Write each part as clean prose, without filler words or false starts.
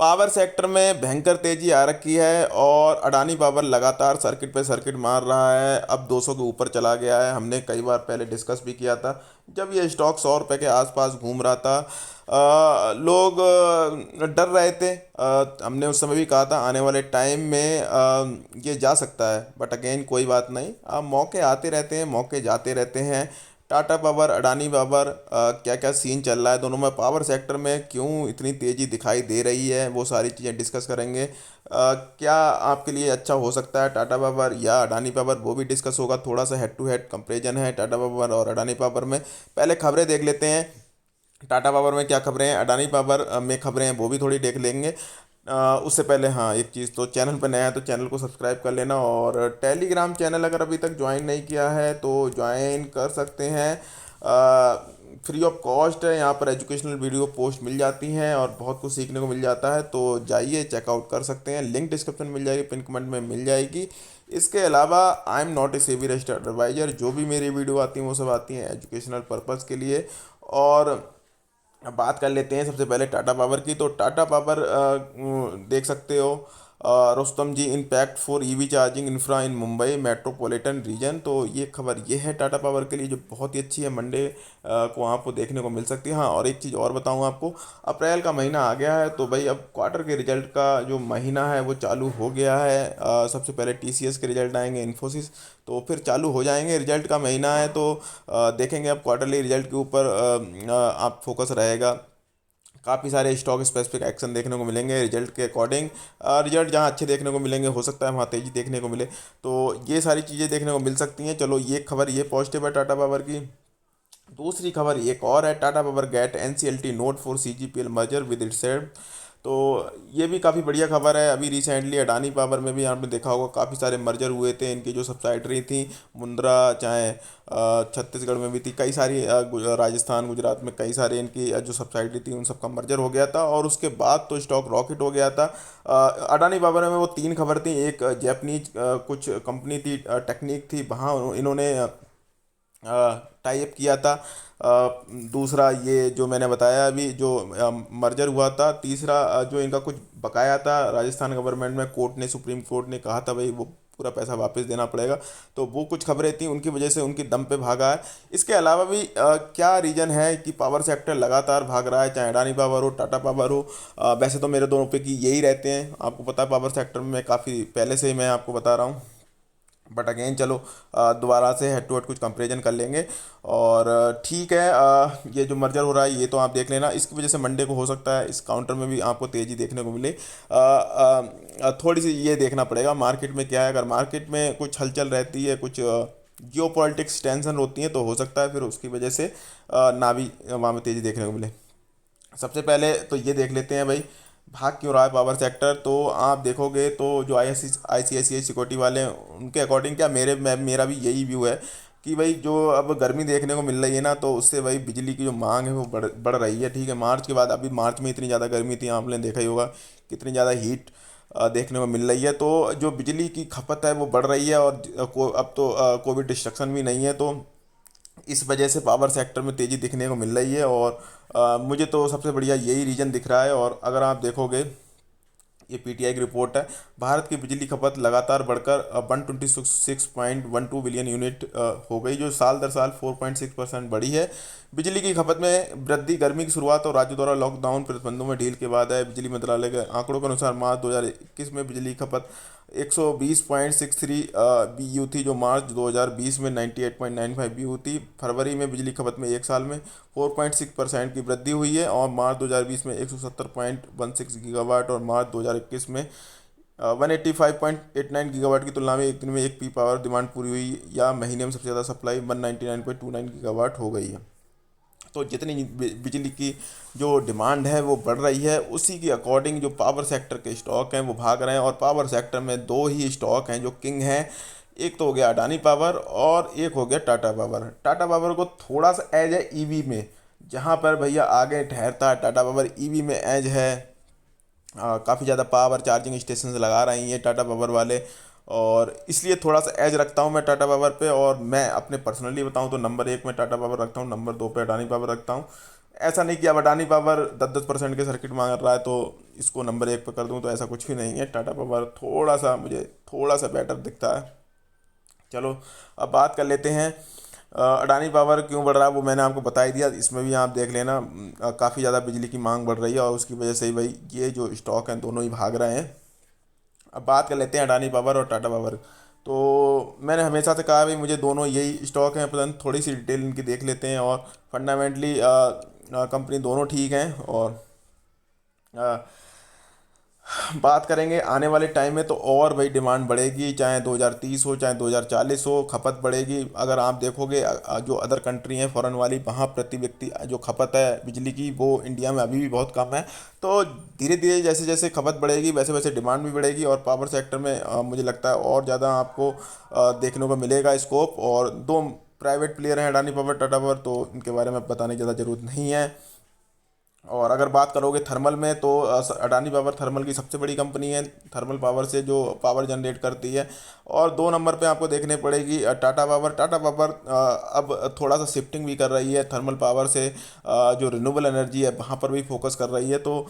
Power sector में भयंकर तेजी आ रखी है और अडानी पावर लगातार सर्किट पे सर्किट मार रहा है। अब 200 के ऊपर चला गया है। हमने कई बार पहले डिस्कस भी किया था जब ये स्टॉक 100 रुपये के आसपास घूम रहा था। लोग डर रहे थे। हमने उस समय भी कहा था आने वाले टाइम में ये जा सकता है, बट अगेन कोई बात नहीं। मौके आते रहते हैं, मौके जाते रहते हैं। टाटा पावर, अडानी पावर, क्या क्या सीन चल रहा है दोनों में, पावर सेक्टर में क्यों इतनी तेज़ी दिखाई दे रही है, वो सारी चीज़ें डिस्कस करेंगे। क्या आपके लिए अच्छा हो सकता है टाटा पावर या अडानी पावर, वो भी डिस्कस होगा। थोड़ा सा हेड टू हेड कंपेरिजन है टाटा पावर और अडानी पावर में। पहले खबरें देख लेते हैं, टाटा पावर में क्या खबरें हैं, अडानी पावर में खबरें हैं, वो भी थोड़ी देख लेंगे। उससे पहले हाँ एक चीज़, तो चैनल पर नया है तो चैनल को सब्सक्राइब कर लेना, और टेलीग्राम चैनल अगर अभी तक ज्वाइन नहीं किया है तो ज्वाइन कर सकते हैं। फ्री ऑफ कॉस्ट है, यहाँ पर एजुकेशनल वीडियो पोस्ट मिल जाती हैं और बहुत कुछ सीखने को मिल जाता है, तो जाइए चेकआउट कर सकते हैं। लिंक डिस्क्रिप्शन में मिल जाएगी, पिन कमेंट में मिल जाएगी। इसके अलावा I am not a SEBI registered advisor, जो भी मेरी वीडियो आती हैं वो सब आती हैं एजुकेशनल पर्पज़ के लिए। और अब बात कर लेते हैं सबसे पहले टाटा पावर की। तो टाटा पावर देख सकते हो, Rustam ji impact for EV charging infra in Mumbai metropolitan region. तो ये खबर ये है टाटा पावर के लिए जो बहुत ही अच्छी है, मंडे को आपको देखने को मिल सकती है। हाँ, और एक चीज़ और बताऊँ आपको, अप्रैल का महीना आ गया है तो भाई अब क्वार्टर के रिजल्ट का जो महीना है वो चालू हो गया है। सबसे पहले टीसीएस के रिजल्ट आएंगे, इन्फोसिस, तो फिर चालू हो जाएंगे। रिजल्ट का महीना है तो देखेंगे अब क्वार्टरली रिजल्ट के ऊपर आप फोकस रहेगा। काफ़ी सारे स्टॉक स्पेसिफिक एक्शन देखने को मिलेंगे रिजल्ट के अकॉर्डिंग। रिजल्ट जहाँ अच्छे देखने को मिलेंगे हो सकता है वहाँ तेज़ी देखने को मिले, तो ये सारी चीज़ें देखने को मिल सकती हैं। चलो ये खबर ये पॉजिटिव है टाटा पावर की। दूसरी खबर एक और है, Tata power get NCLT nod for CGPL merger with its. तो ये भी काफ़ी बढ़िया खबर है। अभी रिसेंटली अडानी पावर में भी आपने देखा होगा काफ़ी सारे मर्जर हुए थे, इनकी जो सब्साइडरी थी मुंद्रा, चाहे छत्तीसगढ़ में भी थी कई सारी, राजस्थान गुजरात में कई सारे इनकी जो सब्साइडरी थी उन सबका मर्जर हो गया था, और उसके बाद तो स्टॉक रॉकेट हो गया था। अडानी पावर में वो तीन खबर थी, एक जैपनीज कुछ कंपनी थी, टेक्निक थी, वहाँ इन्होंने टाई अप किया था। दूसरा ये जो मैंने बताया अभी जो मर्जर हुआ था। तीसरा जो इनका कुछ बकाया था राजस्थान गवर्नमेंट में, कोर्ट ने, सुप्रीम कोर्ट ने कहा था भाई वो पूरा पैसा वापस देना पड़ेगा, तो वो कुछ खबरें थी, उनकी वजह से उनकी दम पे भागा है। इसके अलावा भी क्या रीज़न है कि पावर सेक्टर लगातार भाग रहा है, चाहे अडानी पावर हो टाटा पावर हो। वैसे तो मेरे दोनों पे की यही रहते हैं, आपको पता है पावर सेक्टर में मैं काफ़ी पहले से ही मैं आपको बता रहा हूँ। बट अगेन चलो दोबारा से हेड टू हेड कुछ कंपेरिजन कर लेंगे। और ठीक है, ये जो मर्जर हो रहा है ये तो आप देख लेना, इसकी वजह से मंडे को हो सकता है इस काउंटर में भी आपको तेज़ी देखने को मिले। थोड़ी सी ये देखना पड़ेगा मार्केट में क्या है। अगर मार्केट में कुछ हलचल रहती है, कुछ जियो पॉलिटिक्स टेंशन होती है, तो हो सकता है फिर उसकी वजह से ना भी वहाँ में तेज़ी देखने को मिले। सबसे पहले तो ये देख लेते हैं भाई भाग क्यों रहा है पावर सेक्टर। तो आप देखोगे तो जो ICICI सिक्योरिटी वाले हैं उनके अकॉर्डिंग, क्या मेरा भी यही व्यू है कि भाई जो अब गर्मी देखने को मिल रही है ना, तो उससे भाई बिजली की जो मांग है वो बढ़ रही है। ठीक है, मार्च के बाद, अभी मार्च में इतनी ज़्यादा गर्मी थी, आपने देखा ही होगा कितनी ज़्यादा हीट देखने को मिल रही है, तो जो बिजली की खपत है वो बढ़ रही है। और अब तो कोविड डिस्ट्रक्शन भी नहीं है, तो इस वजह से पावर सेक्टर में तेज़ी दिखने को मिल रही है। और मुझे तो सबसे बढ़िया यही रीज़न दिख रहा है। और अगर आप देखोगे, ये पीटीआई की रिपोर्ट है, भारत की बिजली खपत लगातार बढ़कर 126.12 बिलियन यूनिट हो गई, जो साल दर साल 4.6% बढ़ी है। बिजली की खपत में वृद्धि गर्मी की शुरुआत और राज्यों द्वारा लॉकडाउन प्रतिबंधों में ढील के बाद है। बिजली मंत्रालय के आंकड़ों के अनुसार मार्च 2021 में बिजली खपत 120.63 बीयू थी, जो मार्च 2020 में 98.95 बीयू थी। फरवरी में बिजली खपत में एक साल में 4.6% की वृद्धि हुई है, और मार्च 2020 में 170.16 गीगावाट, और मार्च 2021 में 185.89 गीगावाट की तुलना में एक दिन में एक पी पावर डिमांड पूरी हुई, या महीने में सबसे ज़्यादा सप्लाई 199.29 गीगावाट हो गई है। तो जितनी बिजली की जो डिमांड है वो बढ़ रही है, उसी के अकॉर्डिंग जो पावर सेक्टर के स्टॉक हैं वो भाग रहे हैं। और पावर सेक्टर में दो ही स्टॉक हैं जो किंग हैं, एक तो हो गया अडानी पावर और एक हो गया टाटा पावर। टाटा पावर को थोड़ा सा एज है ईवी में, जहाँ पर भैया आगे ठहरता है टाटा पावर ईवी में एज है। काफ़ी ज़्यादा पावर चार्जिंग स्टेशन लगा रही हैं टाटा पावर वाले, और इसलिए थोड़ा सा एज रखता हूँ मैं टाटा पावर पे। और मैं अपने पर्सनली बताऊँ तो नंबर 1 में टाटा पावर रखता हूँ, नंबर 2 पे अडानी पावर रखता हूँ। ऐसा नहीं कि अब अडानी पावर 10-10% के सर्किट मांग रहा है तो इसको नंबर 1 पे कर दूं, तो ऐसा कुछ भी नहीं है। टाटा पावर थोड़ा सा मुझे थोड़ा सा बेटर दिखता है। चलो अब बात कर लेते हैं अडानी पावर क्यों बढ़ रहा है, वो मैंने आपको बता ही दिया। इसमें भी आप देख लेना, काफ़ी ज़्यादा बिजली की मांग बढ़ रही है और उसकी वजह से ही भाई ये जो स्टॉक हैं दोनों ही भाग रहे हैं। अब बात कर लेते हैं अडानी पावर और टाटा पावर। तो मैंने हमेशा से कहा भाई मुझे दोनों यही स्टॉक हैं पसंद। थोड़ी सी डिटेल इनकी देख लेते हैं और फंडामेंटली कंपनी दोनों ठीक हैं। और अ, बात करेंगे आने वाले टाइम में तो और भाई डिमांड बढ़ेगी, चाहे 2030 हो चाहे 2040 हो, खपत बढ़ेगी। अगर आप देखोगे जो अदर कंट्री हैं फॉरेन वाली, वहाँ प्रति व्यक्ति जो खपत है बिजली की वो इंडिया में अभी भी बहुत कम है। तो धीरे धीरे जैसे जैसे खपत बढ़ेगी वैसे वैसे डिमांड भी बढ़ेगी और पावर सेक्टर में मुझे लगता है और ज़्यादा आपको देखने को मिलेगा स्कोप। और दो प्राइवेट प्लेयर हैं अडानी पावर टाटा पावर, तो इनके बारे में बताने की ज़्यादा ज़रूरत नहीं है। और अगर बात करोगे थर्मल में तो अडानी पावर थर्मल की सबसे बड़ी कंपनी है, थर्मल पावर से जो पावर जनरेट करती है। और 2 नंबर पे आपको देखने पड़ेगी टाटा पावर। टाटा पावर अब थोड़ा सा शिफ्टिंग भी कर रही है थर्मल पावर से, जो रिन्यूएबल एनर्जी है वहाँ पर भी फोकस कर रही है। तो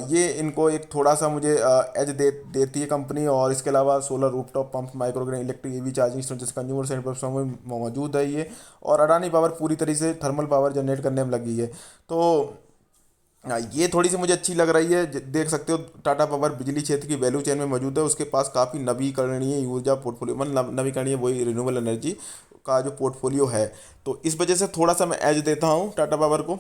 ये इनको एक थोड़ा सा मुझे एज देती है कंपनी। और इसके अलावा solar rooftop pump, microgrid, electric EV charging station, consumer centre में मौजूद है ये। और अडानी पावर पूरी तरीके से थर्मल पावर जनरेट करने में लगी है। तो हाँ, ये थोड़ी सी मुझे अच्छी लग रही है। देख सकते हो टाटा पावर बिजली क्षेत्र की वैल्यू चेन में मौजूद है, उसके पास काफ़ी नवीकरणीय ऊर्जा पोर्टफोलियो, मतलब नवीकरणीय वही रिन्यूएबल एनर्जी का जो पोर्टफोलियो है। तो इस वजह से थोड़ा सा मैं एज देता हूँ टाटा पावर को।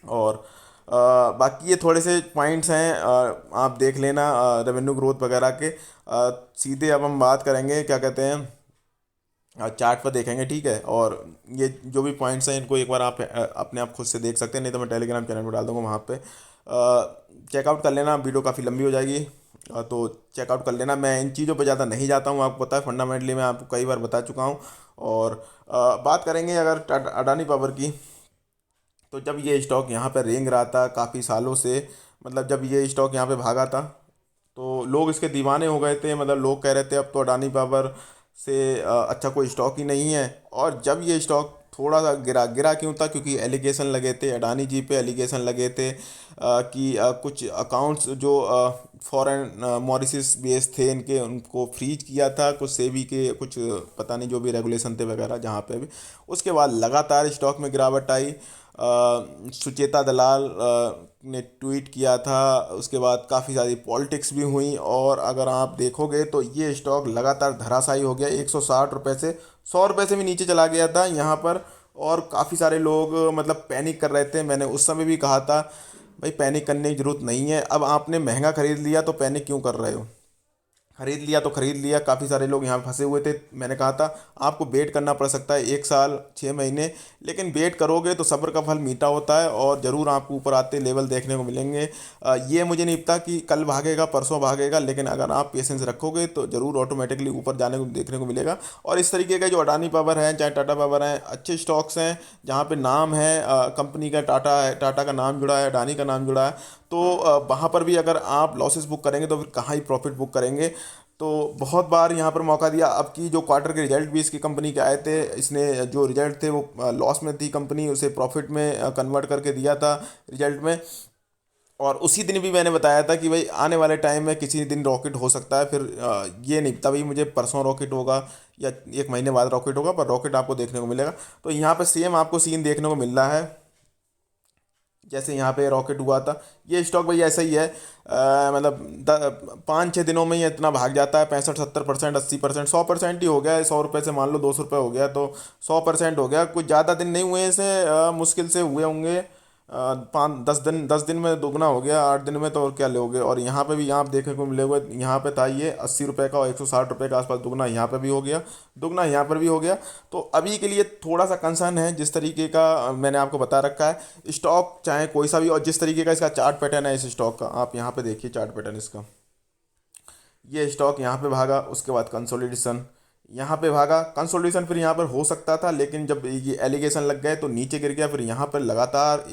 और बाकी ये थोड़े से पॉइंट्स हैं, आप देख लेना रेवेन्यू ग्रोथ वगैरह के। सीधे अब हम बात करेंगे क्या कहते हैं, चार्ट पर देखेंगे, ठीक है। और ये जो भी पॉइंट्स हैं इनको एक बार आप अपने आप खुद से देख सकते हैं, नहीं तो मैं टेलीग्राम चैनल में डाल दूंगा, वहाँ पे चेकआउट कर लेना। वीडियो काफ़ी लंबी हो जाएगी, तो चेकआउट कर लेना। मैं इन चीज़ों पे ज़्यादा नहीं जाता हूँ, आपको पता है फंडामेंटली मैं आपको कई बार बता चुका हूँ। और बात करेंगे अगर अडानी पावर की, तो जब ये स्टॉक यहाँ पे रेंग रहा था काफ़ी सालों से, मतलब जब ये स्टॉक यहाँ पे भागा था तो लोग इसके दीवाने हो गए थे। मतलब लोग कह रहे थे अब तो अडानी पावर से अच्छा कोई स्टॉक ही नहीं है। और जब ये स्टॉक थोड़ा सा गिरा, गिरा क्यों था, क्योंकि एलिगेशन लगे थे अडानी जी पे, एलिगेशन लगे थे कि कुछ अकाउंट्स जो फॉरेन मॉरिशस बेस थे इनके, उनको फ्रीज किया था कुछ सेबी के, कुछ पता नहीं जो भी रेगुलेशन थे वगैरह जहाँ पे भी। उसके बाद लगातार स्टॉक में गिरावट आई। सुचेता दलाल ने ट्वीट किया था, उसके बाद काफ़ी सारी पॉलिटिक्स भी हुई। और अगर आप देखोगे तो ये स्टॉक लगातार धराशायी हो गया, 160 रुपये से 100 रुपये से भी नीचे चला गया था यहाँ पर। और काफ़ी सारे लोग मतलब पैनिक कर रहे थे। मैंने उस समय भी कहा था भाई पैनिक करने की ज़रूरत नहीं है, अब आपने महंगा खरीद लिया तो पैनिक क्यों कर रहे हो। खरीद लिया तो खरीद लिया, काफ़ी सारे लोग यहाँ फंसे हुए थे। मैंने कहा था आपको वेट करना पड़ सकता है 1 साल 6 महीने, लेकिन वेट करोगे तो सब्र का फल मीठा होता है और ज़रूर आपको ऊपर आते लेवल देखने को मिलेंगे। ये मुझे नहीं पता कि कल भागेगा परसों भागेगा, लेकिन अगर आप पेशेंस रखोगे तो ज़रूर ऑटोमेटिकली ऊपर जाने को देखने को मिलेगा। और इस तरीके के जो अडानी पावर हैं चाहे टाटा पावर हैं, अच्छे स्टॉक्स हैं जहाँ पे नाम है कंपनी का, टाटा है, टाटा का नाम जुड़ा है, अडानी का नाम जुड़ा है। तो वहाँ पर भी अगर आप लॉसेस बुक करेंगे तो फिर कहाँ ही प्रॉफिट बुक करेंगे। तो बहुत बार यहाँ पर मौका दिया। अब की जो क्वार्टर के रिजल्ट भी इसकी कंपनी के आए थे, इसने जो रिजल्ट थे वो लॉस में थी कंपनी, उसे प्रॉफिट में कन्वर्ट करके दिया था रिजल्ट में। और उसी दिन भी मैंने बताया था कि भाई आने वाले टाइम में किसी दिन रॉकेट हो सकता है। फिर ये नहीं पता भाई मुझे परसों रॉकेट होगा या 1 महीने बाद रॉकेट होगा, पर रॉकेट आपको देखने को मिलेगा। तो यहाँ पे सेम आपको सीन देखने को मिल रहा है जैसे यहाँ पे रॉकेट हुआ था। ये स्टॉक भाई ऐसा ही है, मतलब 5-6 दिनों में ही इतना भाग जाता है, 65-70%, 80%, 100% ही हो गया है। 100 रुपये से मान लो 200 रुपये हो गया तो 100% हो गया। कुछ ज़्यादा दिन नहीं हुए इसे, मुश्किल से हुए होंगे 5-10 दिन, 10 दिन में दुगना हो गया, 8 दिन में तो और क्या लोगे। और यहाँ पे भी यहाँ पे देखने को मिलेगा, यहाँ पे था ये 80 रुपये का और 160 रुपये के आसपास, दुगना यहाँ पे भी हो गया, दुगना यहाँ पर भी हो गया। तो अभी के लिए थोड़ा सा कंसर्न है जिस तरीके का मैंने आपको बता रखा है। स्टॉक चाहे कोई सा भी, और जिस तरीके का इसका चार्ट पैटर्न है इस स्टॉक का, आप यहाँ पे देखिए चार्ट पैटर्न इसका। ये स्टॉक यहाँ पे भागा, उसके बाद कंसोलिडेशन, यहाँ पे भागा कंसोलिडेशन, फिर यहाँ पर हो सकता था, लेकिन जब ये एलिगेशन लग गए तो नीचे गिर गया। फिर यहाँ पर लगातार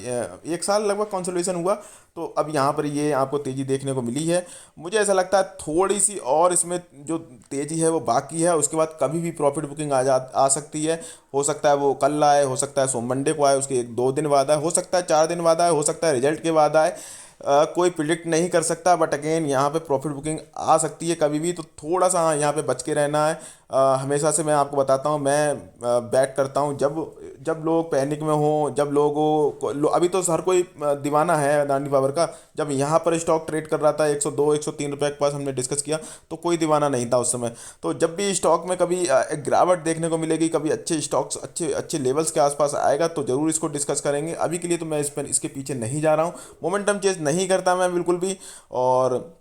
1 साल लगभग कंसोलिडेशन हुआ, तो अब यहाँ पर ये आपको तेज़ी देखने को मिली है। मुझे ऐसा लगता है थोड़ी सी और इसमें जो तेज़ी है वो बाकी है, उसके बाद कभी भी प्रॉफिट बुकिंग आ सकती है। हो सकता है वो कल आए, हो सकता है सोम मंडे को आए, उसके 1-2 दिन बाद आए, हो सकता है 4 दिन बाद आए, हो सकता है रिजल्ट के बाद आए। कोई प्रिडिक्ट नहीं कर सकता, बट अगेन यहाँ पे प्रॉफिट बुकिंग आ सकती है कभी भी, तो थोड़ा सा हाँ यहाँ पे बच के रहना है। हमेशा से मैं आपको बताता हूँ, मैं बैट करता हूँ जब जब लोग पैनिक में हों, जब लोगों को अभी तो हर कोई दीवाना है अडानी पावर का। जब यहाँ पर स्टॉक ट्रेड कर रहा था 102 103 रुपये के पास, हमने डिस्कस किया, तो कोई दीवाना नहीं था उस समय। तो जब भी स्टॉक में कभी एक गिरावट देखने को मिलेगी, कभी अच्छे स्टॉक्स अच्छे अच्छे लेवल्स के आसपास आएगा, तो ज़रूर इसको डिस्कस करेंगे। अभी के लिए तो मैं इसके पीछे नहीं जा रहा हूँ, मोमेंटम चेंज नहीं करता मैं बिल्कुल भी। और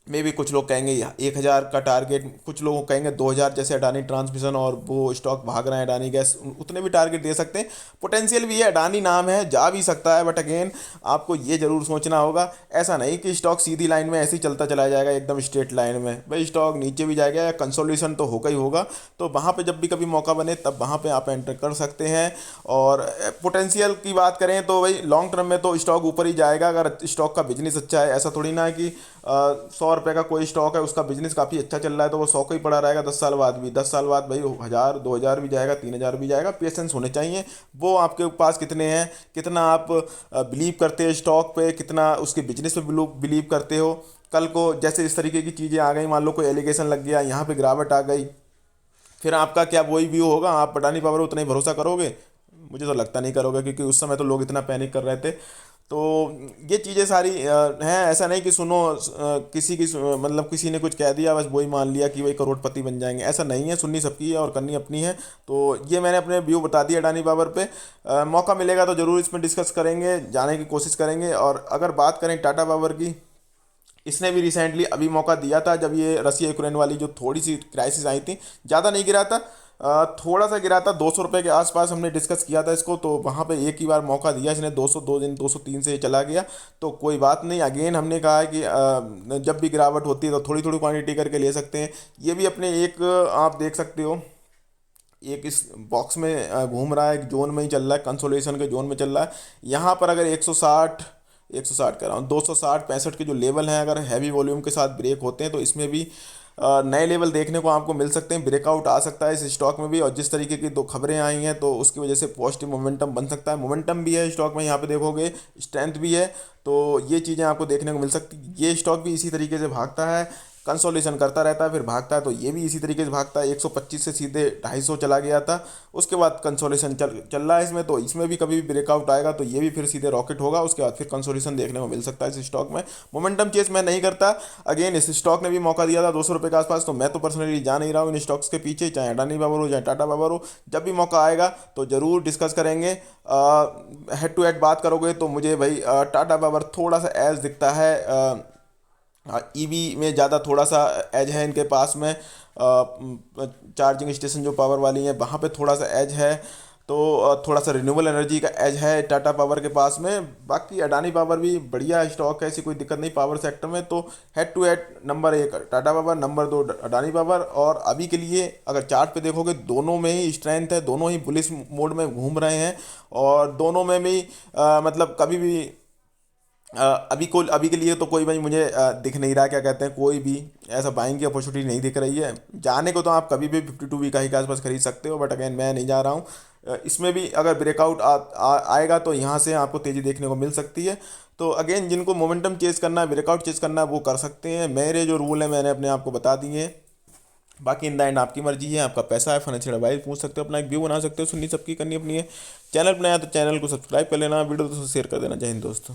मे भी कुछ लोग कहेंगे 1,000 का टारगेट, कुछ लोग कहेंगे 2,000, जैसे अडानी ट्रांसमिशन और वो स्टॉक भाग रहे हैं अडानी गैस, उतने भी टारगेट दे सकते हैं। पोटेंशियल भी है, अडानी नाम है, जा भी सकता है, बट अगेन आपको ये जरूर सोचना होगा, ऐसा नहीं कि स्टॉक सीधी लाइन में ऐसे ही चलता चला जाएगा एकदम स्ट्रेट लाइन में। भाई स्टॉक नीचे भी जाएगा या कंसोलिडेशन तो होगा ही होगा, तो वहाँ पे जब भी कभी मौका बने तब वहाँ पे आप एंटर कर सकते हैं। और पोटेंशियल की बात करें तो भाई लॉन्ग टर्म में तो स्टॉक ऊपर ही जाएगा, अगर स्टॉक का बिजनेस अच्छा है। ऐसा थोड़ी ना है कि 100 रुपये का कोई स्टॉक है, उसका बिजनेस काफ़ी अच्छा चल रहा है तो वो 100 का ही पड़ा रहेगा 10 साल बाद भी। 10 साल बाद भाई 1,000 2,000 भी जाएगा, 3,000 भी जाएगा। पेशेंस होने चाहिए, वो आपके पास कितने हैं, कितना आप बिलीव करते हैं स्टॉक पे, कितना उसके बिजनेस पे बिलीव करते हो। कल को जैसे इस तरीके की चीज़ें आ गई, मान लो कोई एलिगेशन लग गया, यहाँ पे गिरावट आ गई, फिर आपका क्या वही व्यू होगा? आप अडानी पावर उतना ही भरोसा करोगे? मुझे तो लगता नहीं करोगे, क्योंकि उस समय तो लोग इतना पैनिक कर रहे थे। तो ये चीज़ें सारी हैं। ऐसा नहीं कि सुनो किसी की मतलब किसी ने कुछ कह दिया बस वही मान लिया कि वही करोड़पति बन जाएंगे, ऐसा नहीं है। सुननी सबकी है और करनी अपनी है। तो ये मैंने अपने व्यू बता दिया अडानी पावर पे। मौका मिलेगा तो ज़रूर इसमें डिस्कस करेंगे, जाने की कोशिश करेंगे। और अगर बात करें टाटा पावर की, इसने भी रिसेंटली अभी मौका दिया था, जब ये रसिया यूक्रेन वाली जो थोड़ी सी क्राइसिस आई थी, ज़्यादा नहीं गिरा था, थोड़ा सा गिरा था 200 रुपये के आसपास, हमने डिस्कस किया था इसको। तो वहाँ पे एक ही बार मौका दिया इसने, 202 दिन 203 से ये चला गया, तो कोई बात नहीं। अगेन हमने कहा है कि जब भी गिरावट होती है तो थोड़ी थोड़ी क्वांटिटी करके ले सकते हैं। ये भी अपने एक आप देख सकते हो, एक इस बॉक्स में घूम रहा है, एक जोन में ही चल रहा है, कंसोलिडेशन के जोन में चल रहा है। यहाँ पर अगर 160 कह रहा हूँ 260-65 के जो लेवल हैं, अगर हैवी वॉल्यूम के साथ ब्रेक होते हैं तो इसमें भी नए लेवल देखने को आपको मिल सकते हैं। ब्रेकआउट आ सकता है इस स्टॉक में भी, और जिस तरीके की दो खबरें आई हैं तो उसकी वजह से पॉजिटिव मोमेंटम बन सकता है। मोमेंटम भी है स्टॉक में, यहाँ पे देखोगे स्ट्रेंथ भी है, तो ये चीज़ें आपको देखने को मिल सकती। ये स्टॉक भी इसी तरीके से भागता है, कंसोलिडेशन करता रहता है फिर भागता है, तो ये भी इसी तरीके से भागता है। 125 से सीधे 250 चला गया था, उसके बाद कंसोलिडेशन चल रहा है इसमें, तो इसमें भी कभी भी ब्रेकआउट आएगा तो ये भी फिर सीधे रॉकेट होगा, उसके बाद फिर कंसोलिडेशन देखने को मिल सकता है इस स्टॉक में। मोमेंटम चेस मैं नहीं करता। अगेन इस स्टॉक ने भी मौका दिया था 200 रुपये के आसपास, तो मैं तो पर्सनली जा नहीं रहा हूँ इन स्टॉक्स के पीछे, चाहे अडानी पावर हो चाहे टाटा पावर हो। जब भी मौका आएगा तो ज़रूर डिस्कस करेंगे। हेड टू हेड बात करोगे तो मुझे भाई टाटा पावर थोड़ा सा एज दिखता है, ईवी में ज़्यादा थोड़ा सा एज है इनके पास में। चार्जिंग स्टेशन जो पावर वाली हैं वहाँ पे थोड़ा सा एज है, तो थोड़ा सा रिन्यूएबल एनर्जी का एज है टाटा पावर के पास में। बाकी अडानी पावर भी बढ़िया स्टॉक है, ऐसी कोई दिक्कत नहीं पावर सेक्टर में। तो head to head number 1 Tata power, number 2 Adani power. और अभी के लिए अगर चार्ट पे देखोगे दोनों में ही स्ट्रेंथ है, दोनों ही बुलिश मोड में घूम रहे हैं, और दोनों में भी मतलब कभी भी अभी के लिए तो कोई भाई मुझे दिख नहीं रहा, क्या कहते हैं, कोई भी ऐसा बाइंग की अपॉर्चुनिटी नहीं दिख रही है। जाने को तो आप कभी भी 52 वीक हाई के आसपास खरीद सकते हो, बट अगेन मैं नहीं जा रहा हूँ। इसमें भी अगर ब्रेकआउट आएगा तो यहाँ से आपको तेज़ी देखने को मिल सकती है। तो अगेन जिनको मोमेंटम चेज करना है, ब्रेकआउट चेज करना है, वो कर सकते हैं। मेरे जो रूल है मैंने अपने आप को बता दिए हैं, बाकी इन द एंड आपकी मर्जी है, आपका पैसा है, फाइनेंशियल एडवाइस पूछ सकते हो, अपना एक व्यू बना सकते हो, सुननी सबकी करनी अपनी है। चैनल पर नया तो चैनल को सब्सक्राइब कर लेना, वीडियो तो शेयर कर देना। जय हिंद दोस्तों।